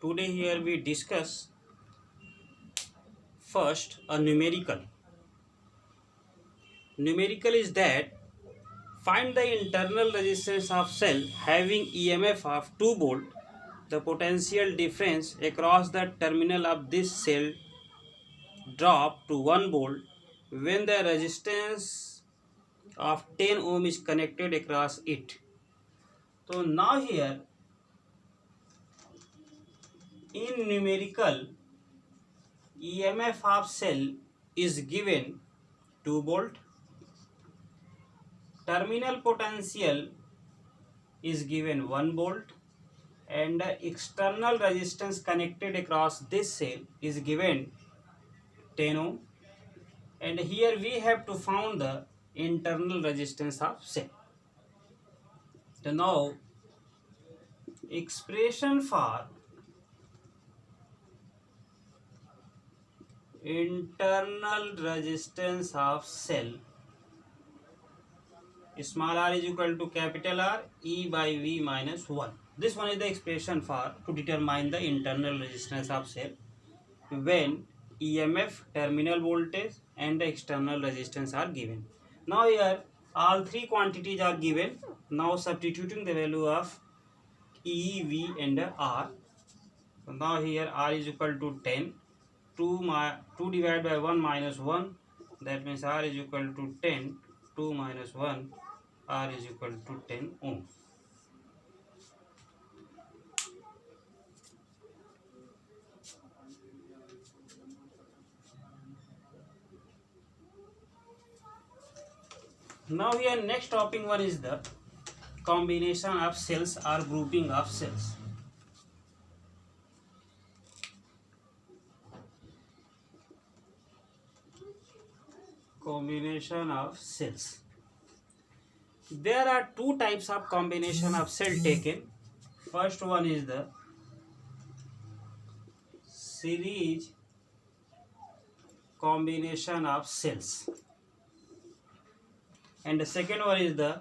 Today here we discuss first a numerical. Numerical is that find the internal resistance of cell having EMF of 2 volt. The potential difference across the terminal of this cell drop to 1 volt when the resistance of 10 ohm is connected across it. So now here in numerical EMF of cell is given 2 volt, terminal potential is given 1 volt, and the external resistance connected across this cell is given 10 ohm, and here we have to find the internal resistance of cell. So now expression for internal resistance of cell, small r is equal to capital R E by V minus 1. This one is the expression for to determine the internal resistance of cell when EMF, terminal voltage and the external resistance are given. Now here all three quantities are given. Now substituting the value of E, V and R. So now here R is equal to 10. 2 divided by 1 minus 1, that means R is equal to 10. 2 minus 1, R is equal to 10 ohm. Now here next topic one is the combination of cells or grouping of cells. Combination of cells. There are two types of combination of cell taken. First one is the series combination of cells, and the second one is the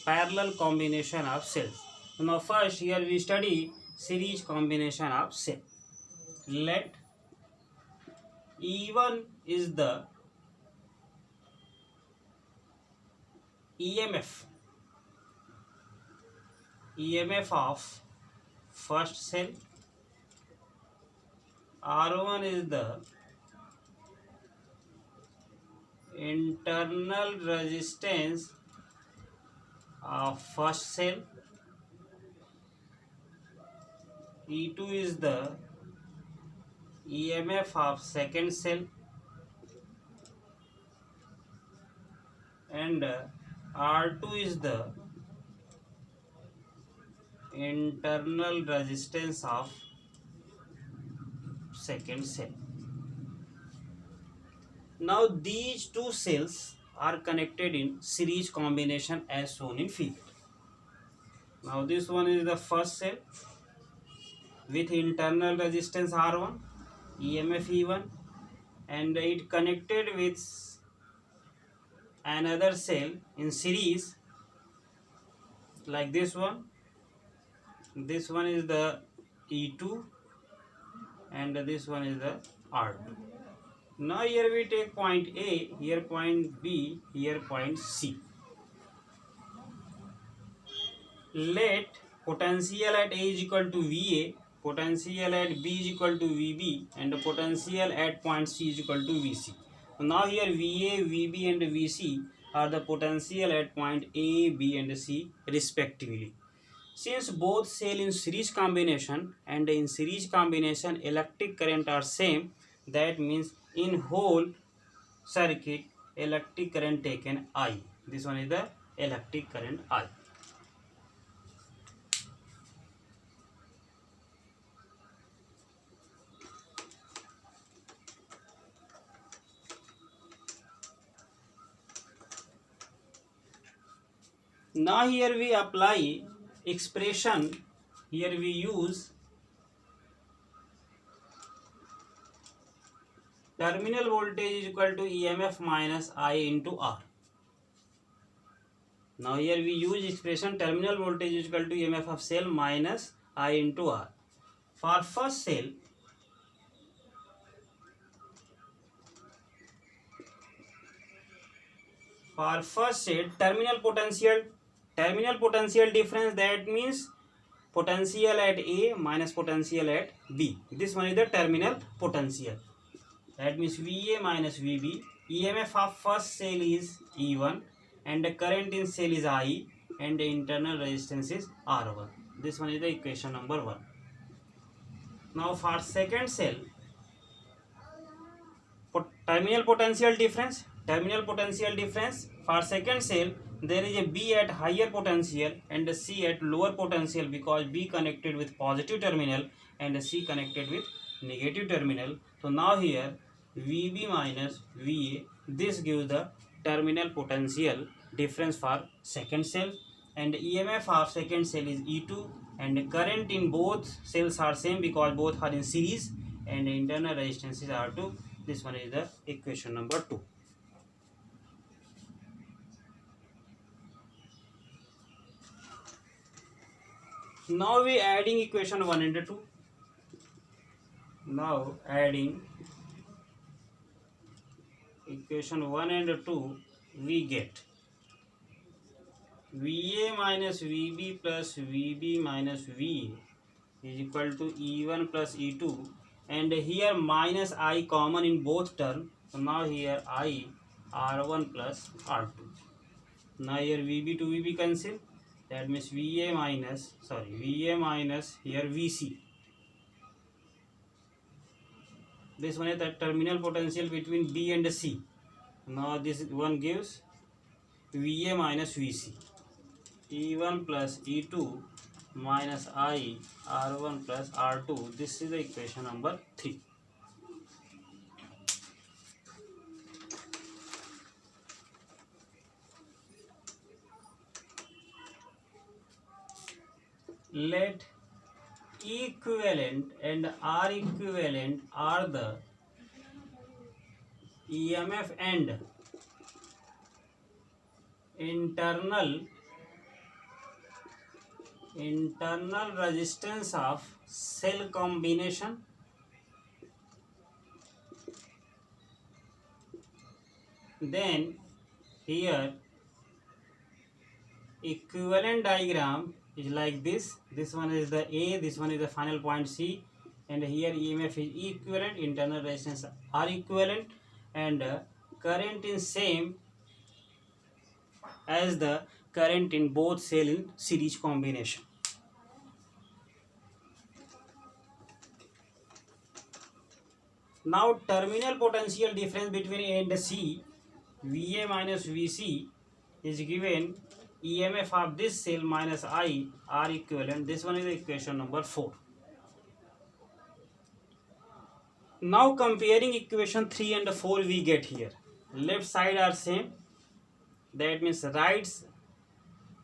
parallel combination of cells. Now first here we study series combination of cell. Let E1 is the EMF of first cell, R1 is the internal resistance of first cell, E2 is the EMF of second cell, and R2 is the internal resistance of second cell. Now these two cells are connected in series combination as shown in figure. Now this one is the first cell with internal resistance R1, EMF E1, and it connected with another cell in series like this one. This one is the E2 and this one is the R2. Now here we take point A, here point B, here point C. Let potential at A is equal to VA, potential at B is equal to VB, and the potential at point C is equal to VC. So now here VA, VB and VC are the potential at point A, B and C respectively. Since both cell in series combination and in series combination electric current are same, that means in whole circuit electric current taken I. This one is the electric current I. Now here we apply expression. Here we use terminal voltage is equal to EMF minus I into R. Now here we use expression terminal voltage is equal to EMF of cell minus I into R. for first cell, terminal potential difference, that means potential at A minus potential at B. This one is the terminal potential. That means VA minus VB. EMF of first cell is E1 and the current in cell is I and the internal resistance is R1. This one is the equation number 1. Now for second cell, terminal potential difference for second cell, there is a B at higher potential and a C at lower potential, because B connected with positive terminal and C connected with negative terminal. So now here VB minus VA, this gives the terminal potential difference for second cell, and EMF of second cell is E2 and current in both cells are same because both are in series, and the internal resistance is R2. This one is the equation number 2. Now we adding equation 1 and 2. Now adding equation 1 and 2, we get VA minus VB plus VB minus VA is equal to E1 plus E2, and here minus I common in both terms. So now here I R1 plus R2. Now here VB to VB cancel. That means VA minus here VC. This one is the terminal potential between B and C. Now this one gives VA minus VC. E1 plus E2 minus I R1 plus R2. This is the equation number 3. Let equivalent and R equivalent are the EMF and internal resistance of cell combination. Then here equivalent diagram is like this. This one is the A, this one is the final point C, and here EMF is equivalent, internal resistance are equivalent, and current is same as the current in both cell in series combination. Now terminal potential difference between A and C, VA minus VC, is given EMF of this cell minus I R equivalent. This one is the equation number 4. Now comparing equation 3 and 4, we get here left side are same, that means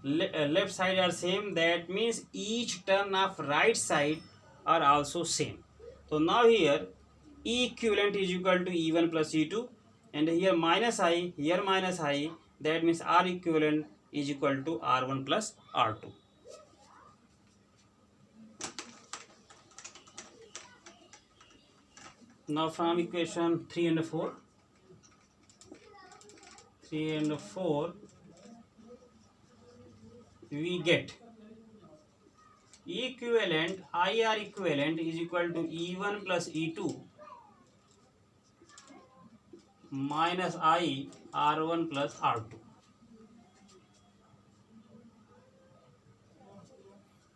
left side are same, that means each term of right side are also same. So now here E equivalent is equal to E1 plus E2, and here minus I, here minus I, that means R equivalent is equal to R1 plus R2. Now from equation 3 and 4, we get equivalent, IR equivalent is equal to E1 plus E2 minus I R1 plus R2.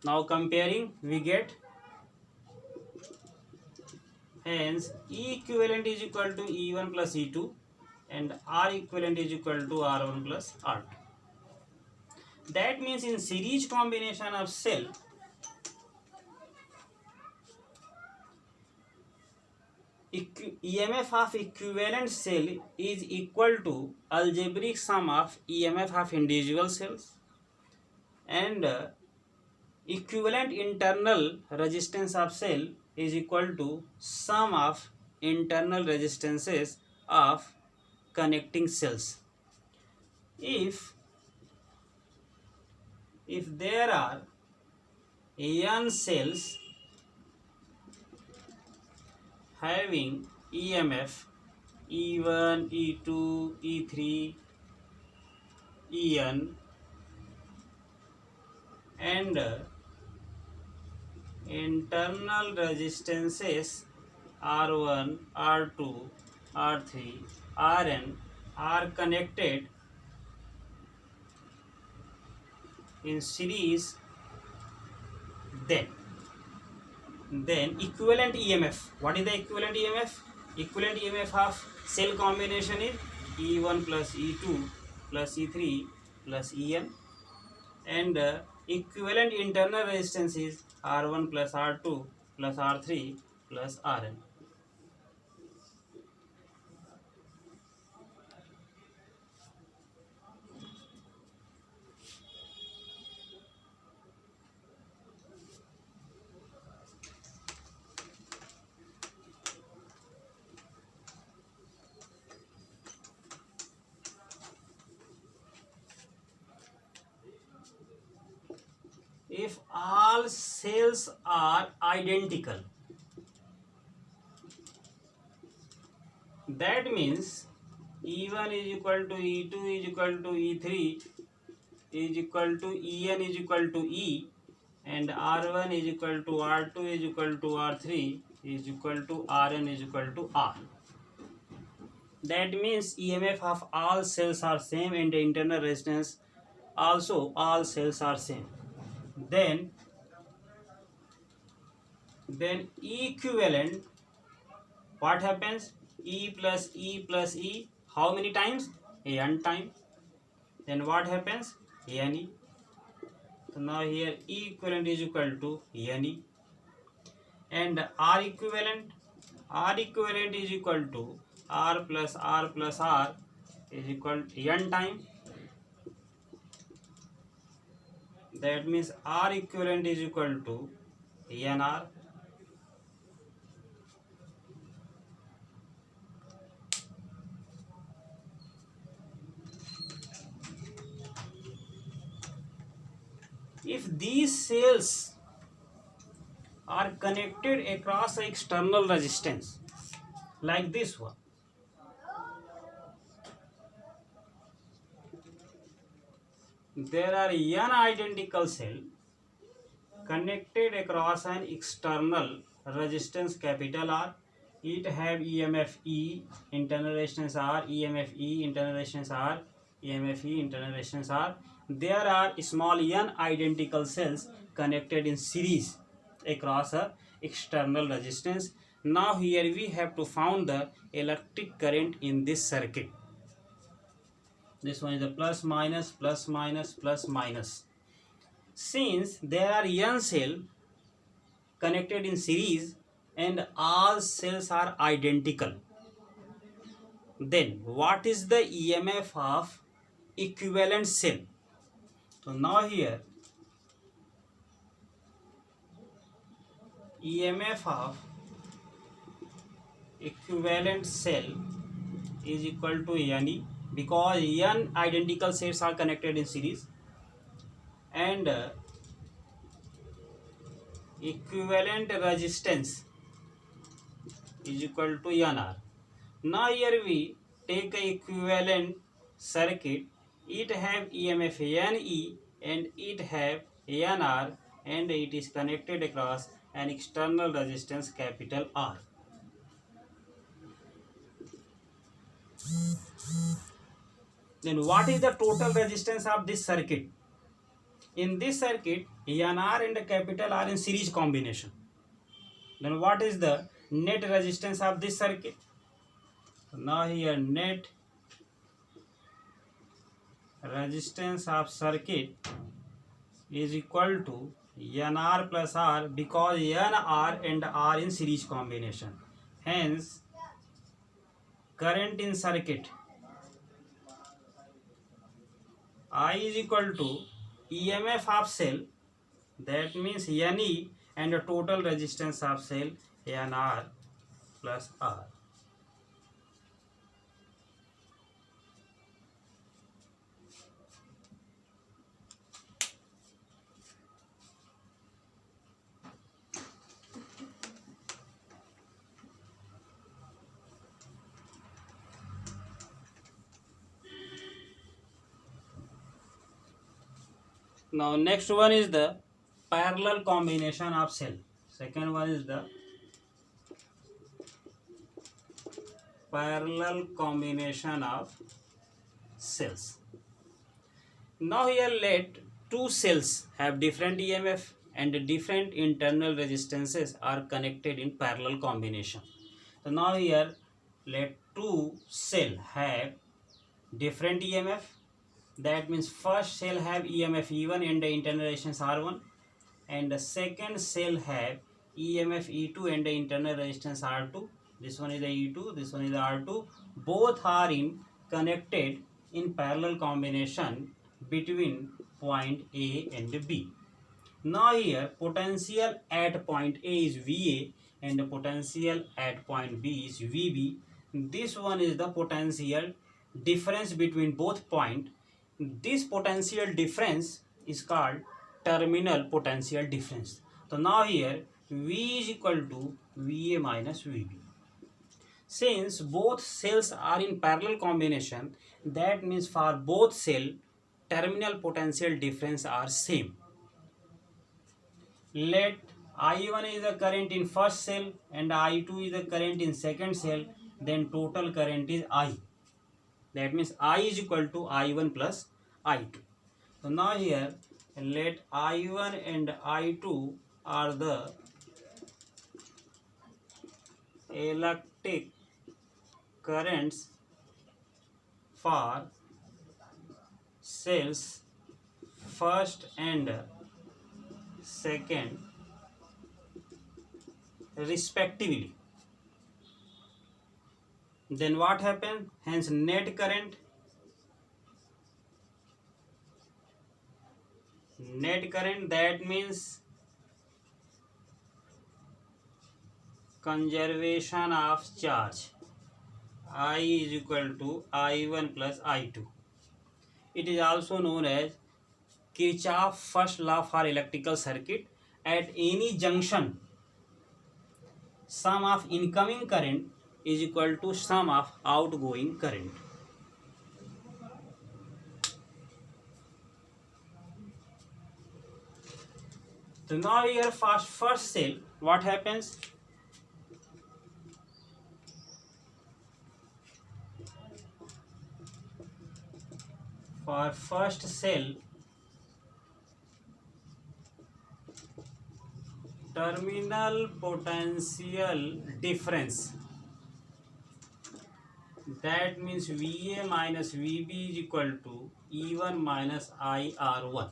Now comparing, we get, hence E equivalent is equal to E1 plus E2 and R equivalent is equal to R1 plus R2. That means in series combination of cell, EMF of equivalent cell is equal to algebraic sum of EMF of individual cells, and equivalent internal resistance of cell is equal to sum of internal resistances of connecting cells. If there are n cells having EMF E1, E2, E3, En and internal resistances R1, R2, R3, Rn are connected in series, then equivalent EMF. What is the equivalent EMF? Equivalent EMF of cell combination is E1 plus E2 plus E3 plus En, and equivalent internal resistance is R1 plus R2 plus R3 plus Rn. If all cells are identical, that means E1 is equal to E2 is equal to E3 is equal to En is equal to E, and R1 is equal to R2 is equal to R3 is equal to Rn is equal to R. That means EMF of all cells are same and the internal resistance also all cells are same. Then equivalent, what happens? E plus E, how many times? N time. Then what happens? Ne. So now here E equivalent is equal to Ne, and R equivalent is equal to R plus R is equal to N time. That means R equivalent is equal to NR. If these cells are connected across an external resistance like this one, there are n identical cells connected across an external resistance capital R. It have EMF E, internal resistance R, EMF E, internal resistance R, EMF E, internal resistance R. There are small n identical cells connected in series across a external resistance. Now here we have to find the electric current in this circuit. This one is the plus minus plus minus plus minus. Since there are n cells connected in series and all cells are identical, then what is the EMF of equivalent cell? So now here EMF of equivalent cell is equal to Ne, because n identical cells are connected in series, and equivalent resistance is equal to Nr. Now here we take a equivalent circuit. It have EMF Ne and it have Nr, and it is connected across an external resistance capital R. Then what is the total resistance of this circuit? In this circuit, Nr and capital R in series combination. Then what is the net resistance of this circuit? Now here net resistance of circuit is equal to Nr plus R, because Nr and R in series combination. Hence, current in circuit I is equal to EMF of cell, that means Ne, and the total resistance of cell Nr plus R. Now next one is the parallel combination of cell. Second one is the parallel combination of cells. Now here let two cells have different EMF and different internal resistances are connected in parallel combination. So now here let two cell have different EMF. That means first cell have EMF E1 and the internal resistance R1, and the second cell have EMF E2 and the internal resistance R2. This one is the E2, this one is the R2. Both are in connected in parallel combination between point A and B. Now here potential at point A is VA and the potential at point B is VB. This one is the potential difference between both point. This potential difference is called terminal potential difference. So now here V is equal to VA minus VB. Since both cells are in parallel combination, that means for both cell terminal potential difference are same. Let I1 is the current in first cell and I2 is the current in second cell, then total current is I. That means I is equal to I1 plus I2. So now here let I1 and I2 are the electric currents for cells first and second respectively. Then what happened? Hence net current that means conservation of charge. I is equal to I1 plus I2. It is also known as Kirchhoff first law for electrical circuit. At any junction, sum of incoming current is equal to sum of outgoing current. So now here first cell, what happens? For first cell, terminal potential difference, that means VA minus VB is equal to E1 minus IR1.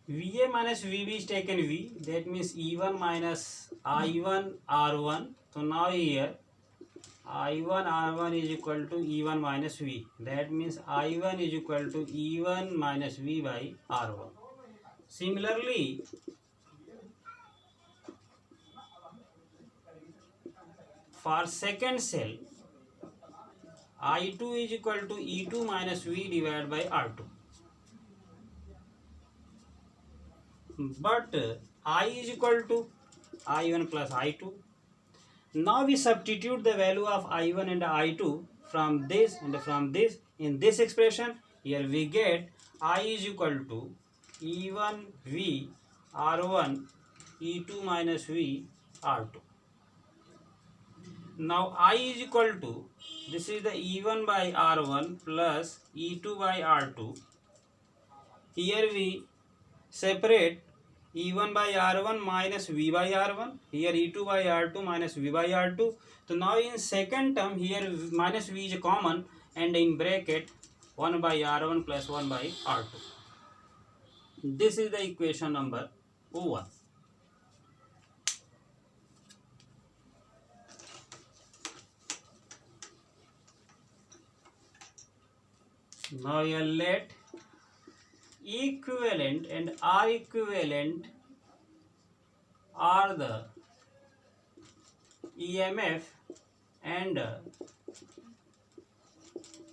VA minus VB is taken V, that means E1 minus I1 R1. So now here I1 R1 is equal to E1 minus V. That means I1 is equal to E1 minus V by R1. Similarly, for second cell, I2 is equal to E2 minus V divided by R2. But I is equal to I1 plus I2. Now we substitute the value of I1 and I2 from this and from this in this expression. Here we get I is equal to E1 V R1 E2 minus V R2. Now I is equal to, this is the E1 by R1 plus E2 by R2. Here we separate E1 by R1 minus V by R1. Here E2 by R2 minus V by R2. So now in second term here minus V is common and in bracket 1 by R1 plus 1 by R2. This is the equation number 1. Now here let equivalent and R equivalent are the EMF and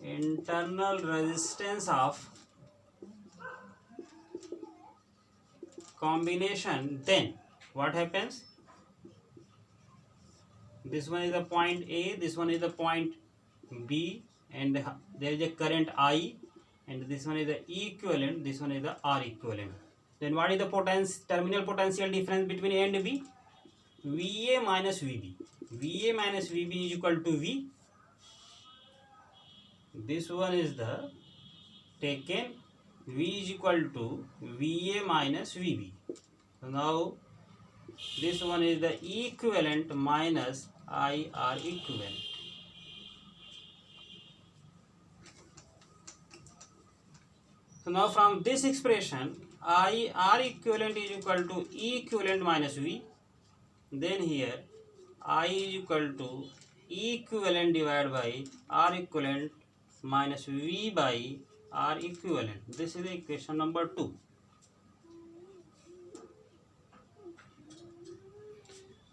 internal resistance of combination, then what happens? This one is the point A, this one is the point B, and there is a current I, and this one is the E equivalent, this one is the R equivalent. Then what is the terminal potential difference between A and B? VA minus VB. VA minus VB is equal to V. This one is the taken, V is equal to VA minus VB. So now this one is the E equivalent minus IR equivalent. So now from this expression, IR equivalent is equal to E equivalent minus V. Then here I is equal to E equivalent divided by R equivalent minus V by R equivalent. This is the equation number 2.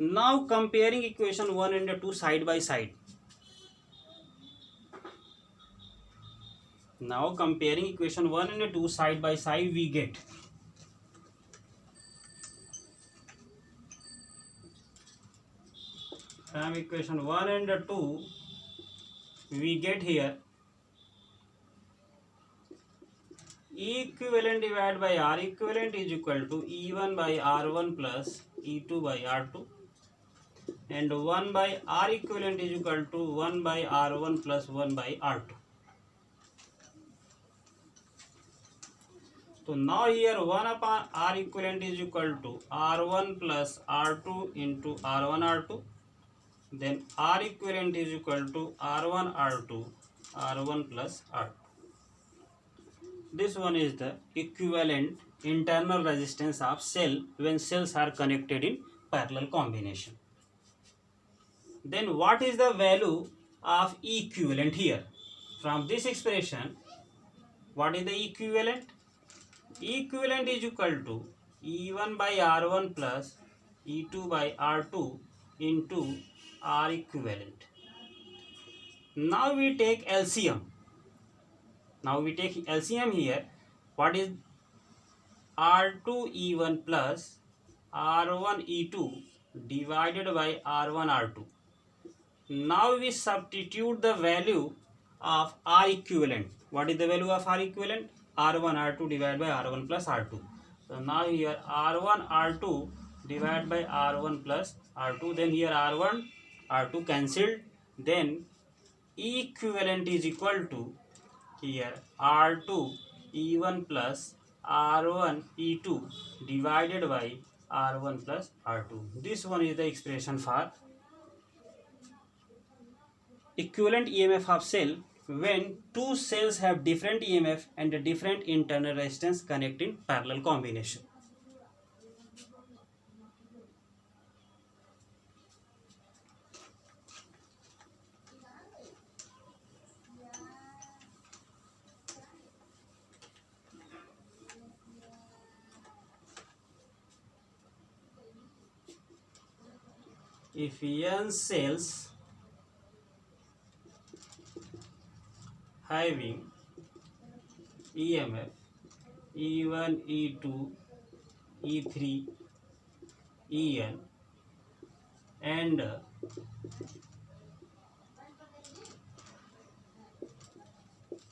Now comparing equation 1 and 2 side by side. Now comparing equation 1 and 2 side by side, we get from equation 1 and 2 we get here E equivalent divided by R equivalent is equal to E1 by R1 plus E2 by R2, and 1 by R equivalent is equal to 1 by R1 plus 1 by R2. So now here 1 upon R equivalent is equal to R1 plus R2 into R1 R2. Then R equivalent is equal to R1 R2 R1 plus R2. This one is the equivalent internal resistance of cell when cells are connected in parallel combination. Then what is the value of equivalent here? From this expression, what is the equivalent? Equivalent is equal to E1 by R1 plus E2 by R2 into R equivalent. Now we take LCM. Here. What is R2 E1 plus R1 E2 divided by R1 R2. Now we substitute the value of R equivalent. What is the value of R equivalent? R1 R2 divided by R1 plus R2. So now here R1 R2 divided by R1 plus R2. Then here R1 R2 cancelled. Then equivalent is equal to here R2 E1 plus R1 E2 divided by R1 plus R2. This one is the expression for equivalent EMF of cell when two cells have different EMF and a different internal resistance connect in parallel combination. If n cells having EMF E1, E2, E3, En and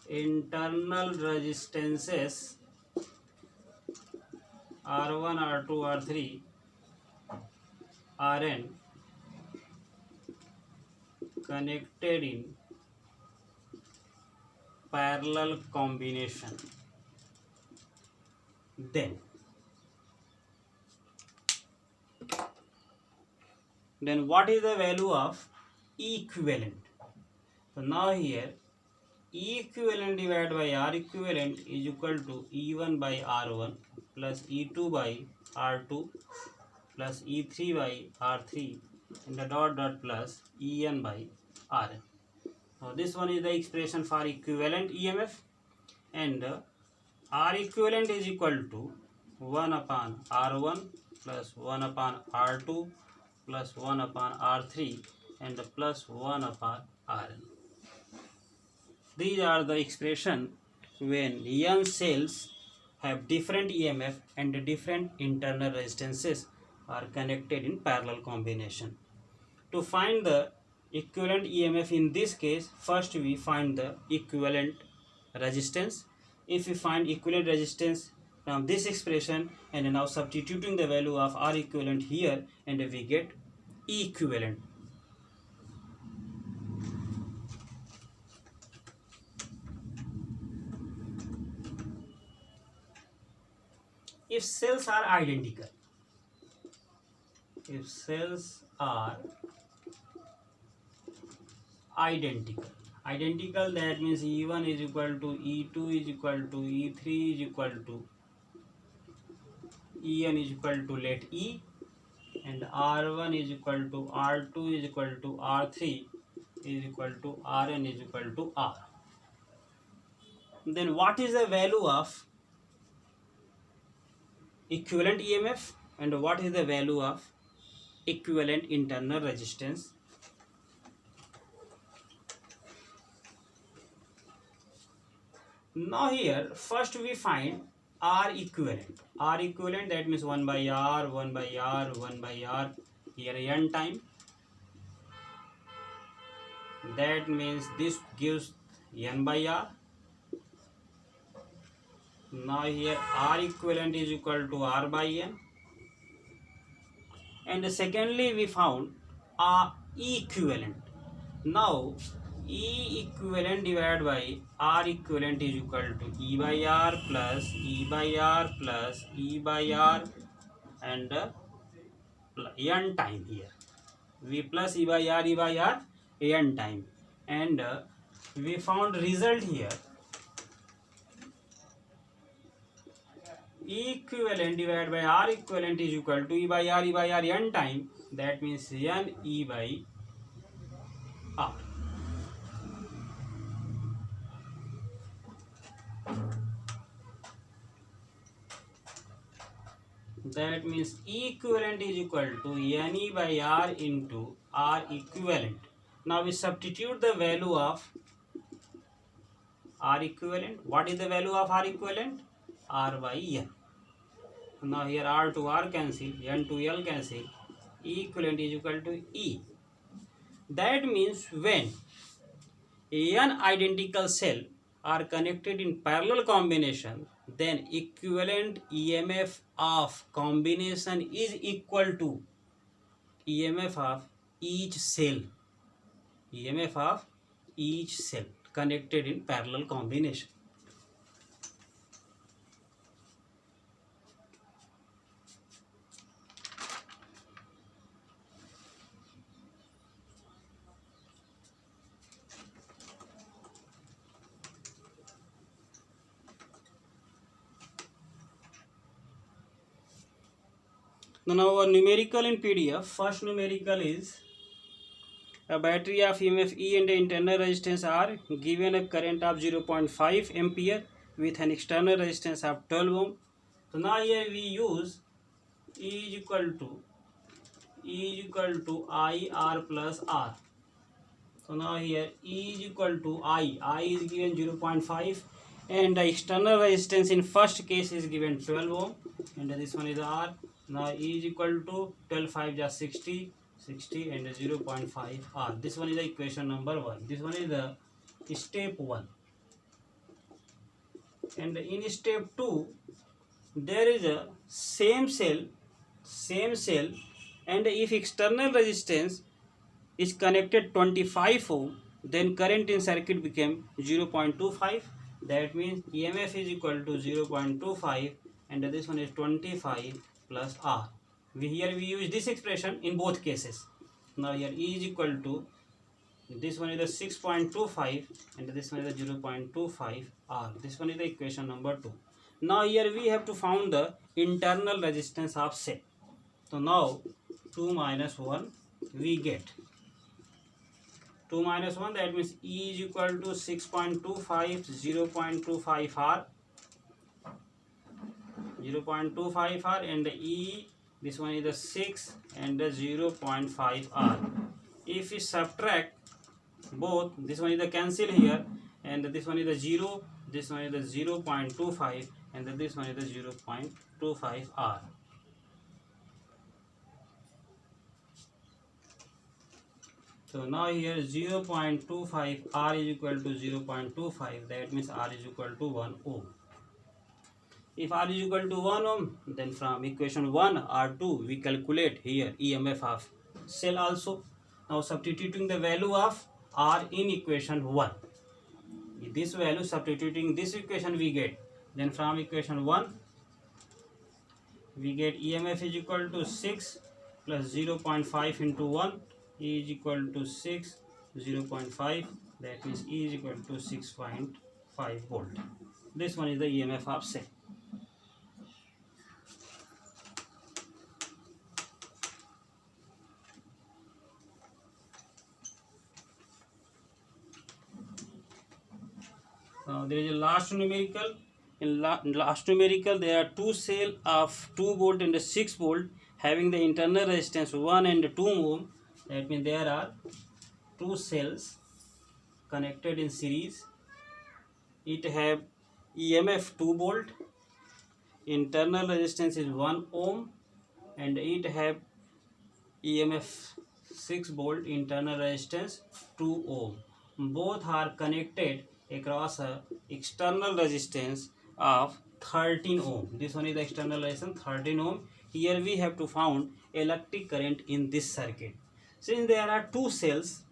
internal resistances R1, R2, R3, Rn connected in parallel combination, then what is the value of equivalent? So now here equivalent divided by R equivalent is equal to E1 by R1 plus E2 by R2 plus E3 by R3 and the dot plus En by Rn. Now this one is the expression for equivalent EMF, and R equivalent is equal to 1 upon R1 plus 1 upon R2 plus 1 upon R3 and plus 1 upon Rn. These are the expression when n cells have different EMF and different internal resistances are connected in parallel combination. To find the equivalent EMF in this case, first we find the equivalent resistance. If we find equivalent resistance from this expression and now substituting the value of R equivalent here, and we get E equivalent. If cells are identical, if cells are identical, that means E1 is equal to E2 is equal to E3 is equal to En is equal to let E, and R1 is equal to R2 is equal to R3 is equal to Rn is equal to R. Then what is the value of equivalent EMF and what is the value of equivalent internal resistance? Now here first we find R equivalent. R equivalent, that means 1 by R, 1 by R, 1 by R, here n time. That means this gives n by R. Now here R equivalent is equal to R by n. And secondly we found E equivalent. Now E equivalent divided by R equivalent is equal to E by R plus E by R plus E by R and n time here. We plus E by R n time, and we found result here. E equivalent divided by R equivalent is equal to E by R n time. That means n E by R. That means E equivalent is equal to Ne by R into R equivalent. Now we substitute the value of R equivalent. What is the value of R equivalent? R by N. Now here R to R cancel, N to L cancel. E equivalent is equal to E. That means when N identical cell are connected in parallel combination, then equivalent EMF of combination is equal to EMF of each cell. EMF of each cell connected in parallel combination. Now our numerical in PDF, first numerical is a battery of EMF E and the internal resistance R given a current of 0.5 ampere with an external resistance of 12 ohm. So now here we use E is equal to IR plus R. So now here E is equal to I is given 0.5 and the external resistance in first case is given 12 ohm and this one is R. Now E is equal to 12 5 just 60 and 0.5 R. This one is the equation number 1. This one is the step 1. And in step 2 there is a same cell and if external resistance is connected 25 ohm, then current in circuit became 0.25. That means EMF is equal to 0.25 and this one is 25 plus R. Here we use this expression in both cases. Now here E is equal to, this one is the 6.25 and this one is the 0.25 R. This one is the equation number 2. Now here we have to find the internal resistance of cell. So now 2 minus 1 we get. 2 minus 1, that means E is equal to 6.25, 0.25 R. 0.25 R and E, this one is the 6 and the 0.5 R. If we subtract both, this one is the cancel here and this one is the 0, this one is the 0.25 and then this one is the 0.25 R. So now here 0.25 R is equal to 0.25, that means R is equal to 1 ohm. If R is equal to 1 ohm, then from equation 1 R2 we calculate here EMF of cell also. Now substituting the value of R in equation 1. This value substituting this equation we get. Then from equation 1 we get EMF is equal to 6 plus 0.5 into 1 E is equal to 6, 0.5, that means E is equal to 6.5 volt. This one is the EMF of cell. Now there is a last numerical. In last numerical there are two cells of 2 volt and 6 volt having the internal resistance 1 and 2 ohm. That means there are two cells connected in series. It have EMF 2 volt, internal resistance is 1 ohm, and it have EMF 6 volt, internal resistance 2 ohm. Both are connected across a external resistance of 13 ohm. This one is the external resistance 13 ohm. Here we have to find electric current in this circuit. Since there are two cells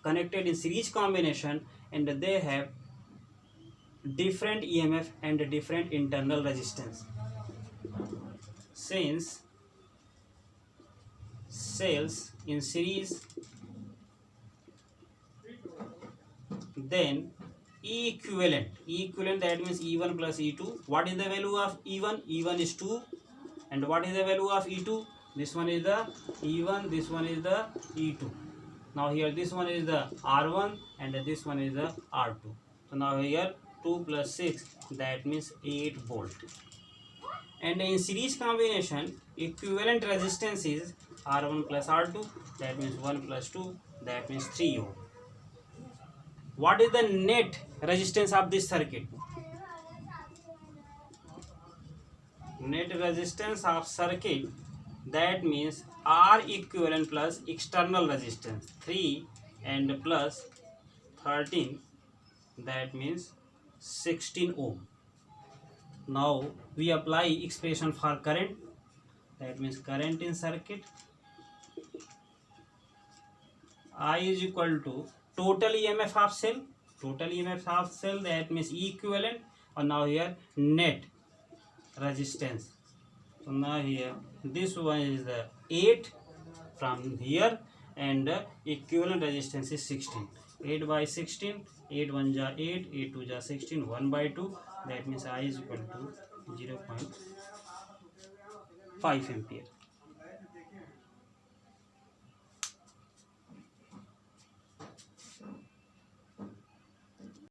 connected in series combination and they have different EMF and different internal resistance. Since cells in series, then E equivalent that means E1 plus E2. What is the value of E1? E1 is 2. And what is the value of E2? This one is the E1, this one is the E2. Now here this one is the R1 and this one is the R2. So now here 2 plus 6, that means 8 volt. And in series combination, equivalent resistance is R1 plus R2, that means 1 plus 2, that means 3 ohm. What is the net resistance of this circuit? Net resistance of circuit, that means R equivalent plus external resistance 3 and plus 13, that means 16 ohm. Now we apply expression for current, that means current in circuit I is equal to total EMF of cell, that means E equivalent, and now here net resistance. So now here this one is the 8 from here and equivalent resistance is 16. 8 by 16, 8 1 ja 8, 8 2 ja 16, 1 by 2, that means I is equal to 0.5 ampere.